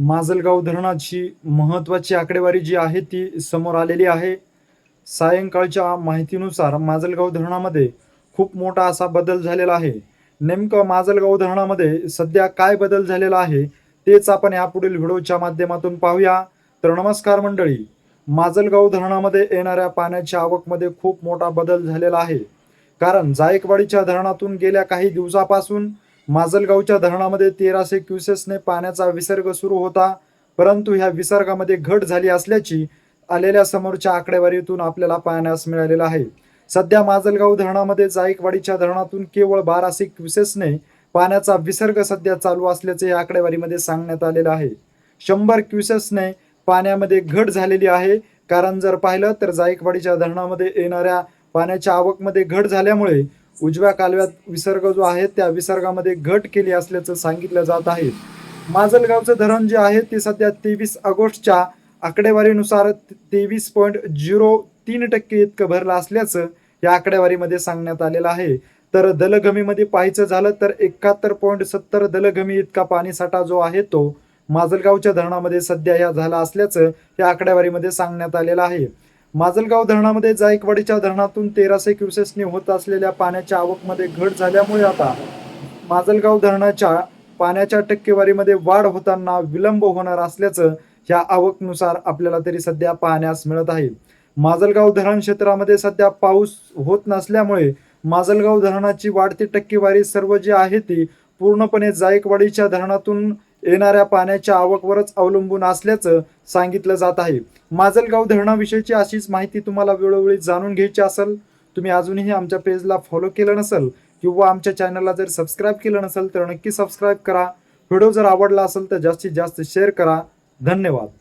माजलगाव धरणाची महत्त्वाची आकडेवारी जी आहे ती समोर आलेली आहे. सायंकाळच्या माहितीनुसार माजलगाव धरणामध्ये खूप मोठा असा बदल झालेला आहे. नेमकं माजलगाव धरणामध्ये सध्या काय बदल झालेला आहे, तेच आपण यापुढील व्हिडिओच्या माध्यमातून पाहूया. तर नमस्कार मंडळी, माजलगाव धरणामध्ये येणाऱ्या पाण्याच्या आवकमध्ये खूप मोठा बदल झालेला आहे. कारण जायकवाडीच्या धरणातून गेल्या काही दिवसापासून माजलगावच्या धरणामध्ये 1300 क्युसेसने पाण्याचा विसर्ग सुरू होता. परंतु ह्या विसर्गामध्ये घट झाली असल्याची आलेल्या समोरच्या आकडेवारीतून आपल्याला पाहण्यास मिळालेलं आहे. सध्या माजलगाव धरणामध्ये जायकवाडीच्या धरणातून केवळ 1200 क्युसेसने पाण्याचा विसर्ग सध्या चालू असल्याचे या आकडेवारीमध्ये सांगण्यात आलेलं आहे. 100 क्युसेसने पाण्यामध्ये घट झालेली आहे. कारण जर पाहिलं तर जायकवाडीच्या धरणामध्ये येणाऱ्या पाण्याच्या आवकमध्ये घट झाल्यामुळे उजव्या कालव्यात विसर्ग जो आहे त्या विसर्गामध्ये घट केली असल्याचं सांगितलं जात आहे. माजलगावचं धरण जे आहे ते सध्या 23 ऑगस्टच्या आकडेवारीनुसार 23.03% इतकं भरलं असल्याचं या आकडेवारीमध्ये सांगण्यात आलेलं आहे. तर दलघमीमध्ये पाहायचं झालं तर 71.70 दलघमी इतका पाणीसाठा जो आहे तो माजलगावच्या धरणामध्ये सध्या या झाला असल्याचं या आकडेवारीमध्ये सांगण्यात आलेलं आहे. माजलगाव धरणामध्ये जायकवाडीच्या धरणातून 1300 क्युसेसनी होत असलेल्या पाण्याच्या आवकमध्ये घट झाल्यामुळे आता माजलगाव धरणाच्या पाण्याच्या टक्केवारीमध्ये वाढ होताना विलंब होणार असल्याचं या आवकनुसार आपल्याला तरी सध्या पाहण्यास मिळत आहे. माजलगाव धरण क्षेत्रामध्ये सध्या पाऊस होत नसल्यामुळे माजलगाव धरणाची वाढती टक्केवारी सर्व जी आहे ती पूर्णपणे जायकवाडीच्या धरणातून येणाऱ्या पाण्याच्या आवकवरच अवलंबून असल्याचं सांगितलं जात आहे. माजलगाव धरणाविषयीची अशीच माहिती तुम्हाला वेळोवेळी जाणून घ्यायची असेल, तुम्ही अजूनही आमच्या पेजला फॉलो केलं नसेल किंवा आमच्या चॅनलला जर सबस्क्राईब केलं नसेल तर नक्की सबस्क्राईब करा. व्हिडिओ जर आवडला असेल तर जास्तीत जास्त शेअर करा. धन्यवाद.